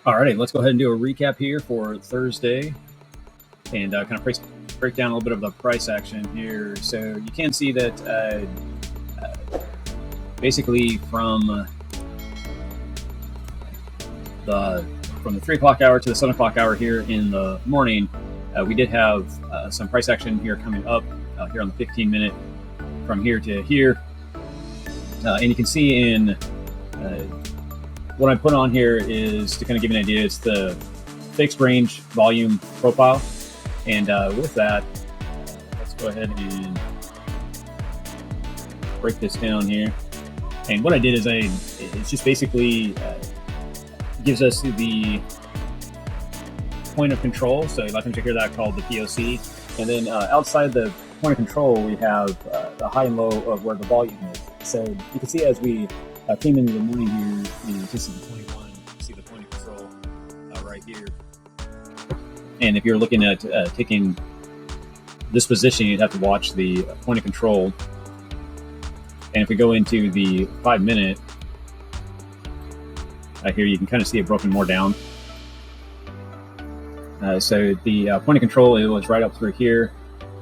Alrighty, let's go ahead and do a recap here for Thursday and kind of break down a little bit of the price action here. So you can see that basically the 3 o'clock hour to the 7 o'clock hour here in the morning, we did have some price action here coming up here on the 15-minute from here to here. And you can see in what I put on here is to kind of give you an idea. It's the fixed range volume profile. And with that, let's go ahead and break this down here. And what I did is it's just basically gives us the point of control. So a lot of times you hear that called the POC. And then outside the point of control, we have the high and low of where the volume is. So you can see as we came into the morning here, you can see the 21, you see the point of control right here. And if you're looking at taking this position, you'd have to watch the point of control. And if we go into the 5-minute, here you can kind of see it broken more down. So the point of control, it was right up through here.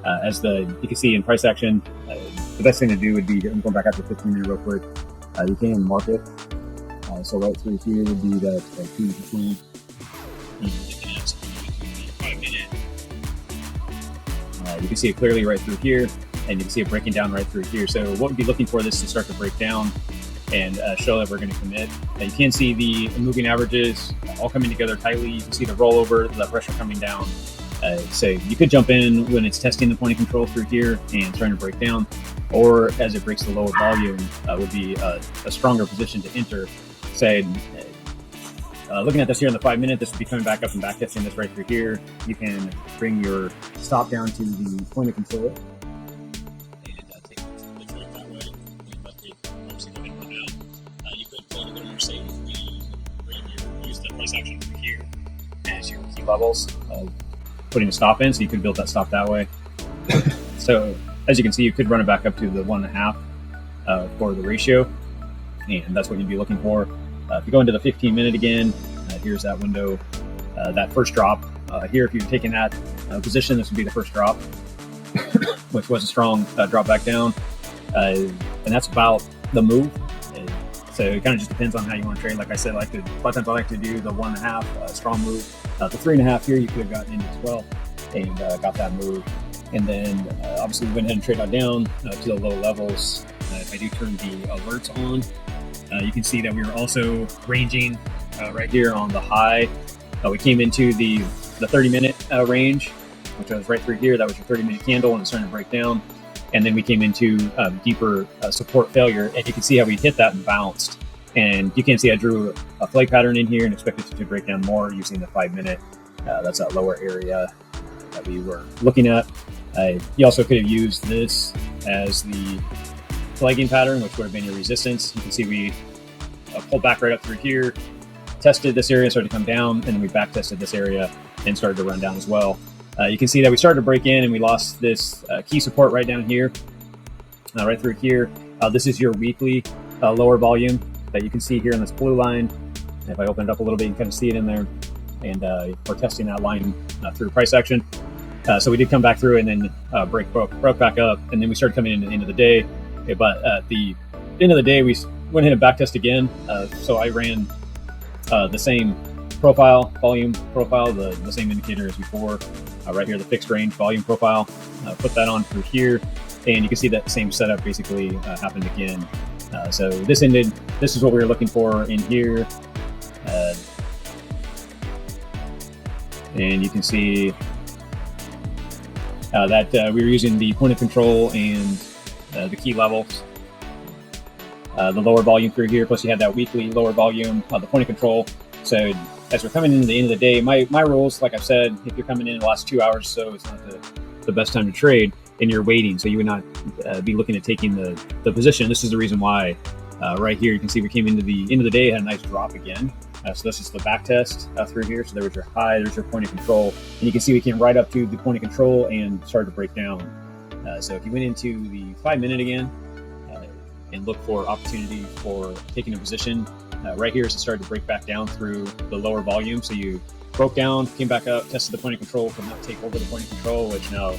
You can see in price action, the best thing to do would be, I'm going back after 15-minute real quick. You can mark it. So right through here would be that 2%. And looking at the 5-minute, you can see it clearly right through here, and you can see it breaking down right through here. So what we'd be looking for this to start to break down and show that we're going to commit. You can see the moving averages all coming together tightly. You can see the rollover, the pressure coming down. So you could jump in when it's testing the point of control through here and starting to break down, or as it breaks the lower volume, would be a stronger position to enter. Say, looking at this here in the 5-minute, this would be coming back up and back testing this right through here. You can bring your stop down to the point of control. And take the trade that way. But they obviously go ahead and run out. You could play a little more safe and use the price action through here as your key levels. Putting a stop in, so you could build that stop that way. So as you can see, you could run it back up to the 1.5 for the ratio, and that's what you'd be looking for. If you go into the 15-minute again, here's that window, that first drop. Here, if you're taking that position, this would be the first drop, which was a strong drop back down, and that's about the move. So it kind of just depends on how you want to trade. Like I said, a lot of times I like to do the 1.5 strong move. The 3.5 here, you could have gotten in as well and got that move. And then obviously we went ahead and trade down to the low levels. If I do turn the alerts on, you can see that we were also ranging right here on the high. We came into the 30-minute range, which was right through here. That was your 30-minute candle, and it's starting to break down. And then we came into deeper support failure, and you can see how we hit that and bounced. And you can see I drew a flag pattern in here and expected it to break down more using the 5-minute. That's that lower area that we were looking at. You also could have used this as the flagging pattern, which would have been your resistance. You can see we pulled back right up through here, tested this area, started to come down, and then we back tested this area and started to run down as well. You can see that we started to break in and we lost this key support right down here, right through here. This is your weekly lower volume that you can see here in this blue line. If I open it up a little bit, you can kind of see it in there. And we're testing that line through price action. So we did come back through and then broke back up. And then we started coming into the end of the day. But at the end of the day, we went ahead and back test again. So I ran the same volume profile, the same indicator as before. Right here, the fixed range volume profile. Put that on through here. And you can see that same setup basically happened again. So this ended. This is what we were looking for in here. And you can see that we were using the point of control and the key levels. The lower volume through here, plus you had that weekly lower volume, the point of control. So as we're coming into the end of the day, my rules, like I've said, if you're coming in the last 2 hours or so, it's not the best time to trade, and you're waiting. So you would not be looking at taking the position. This is the reason why right here, you can see we came into the end of the day, had a nice drop again. So this is the back test through here. So there was your high, there's your point of control. And you can see we came right up to the point of control and started to break down. So if you went into the 5-minute again, and look for opportunity for taking a position. Right here is it started to break back down through the lower volume. So you broke down, came back up, tested the point of control, could not take over the point of control, which now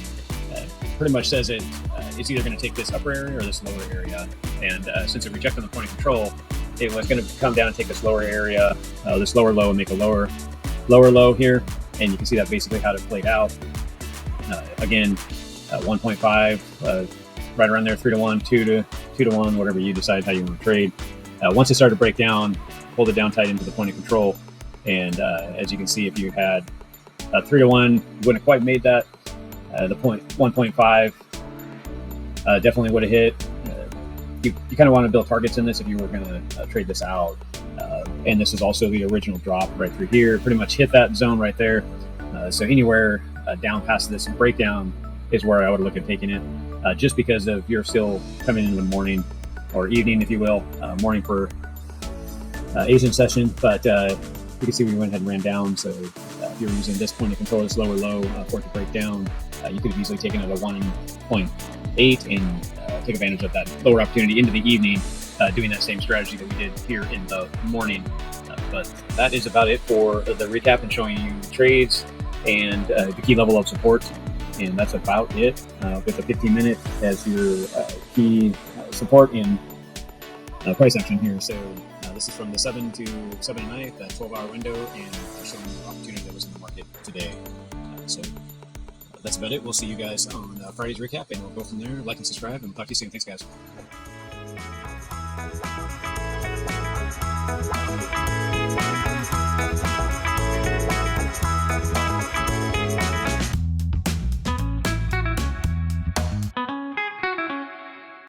pretty much says it's either going to take this upper area or this lower area. And since it rejected the point of control, it was going to come down and take this lower area, this lower low, and make a lower low here. And you can see that basically how it played out. Again, 1.5, right around there, 3 to 1, 2 to 1, whatever you decide how you want to trade. Once it started to break down, hold it down tight into the point of control. And as you can see, if you had 3 to 1, wouldn't have quite made that. The point 1.5 definitely would have hit. You kind of want to build targets in this if you were going to trade this out. And this is also the original drop right through here. Pretty much hit that zone right there. So anywhere down past this breakdown is where I would look at taking it, just because of you're still coming into the morning or evening, if you will, morning for Asian session. But you can see we went ahead and ran down. So if you're using this point of control, this lower low for it to break down, you could have easily taken it at 1.8 and take advantage of that lower opportunity into the evening, doing that same strategy that we did here in the morning. But that is about it for the recap and showing you trades and the key level of support. And that's about it, with the 15-minute as your key support and price action here. So this is from the 7 to 7 at night, that 12-hour window, and showing you the opportunity that was in the market today. So that's about it. We'll see you guys on Friday's recap, and we'll go from there. Like and subscribe, and we'll talk to you soon. Thanks, guys.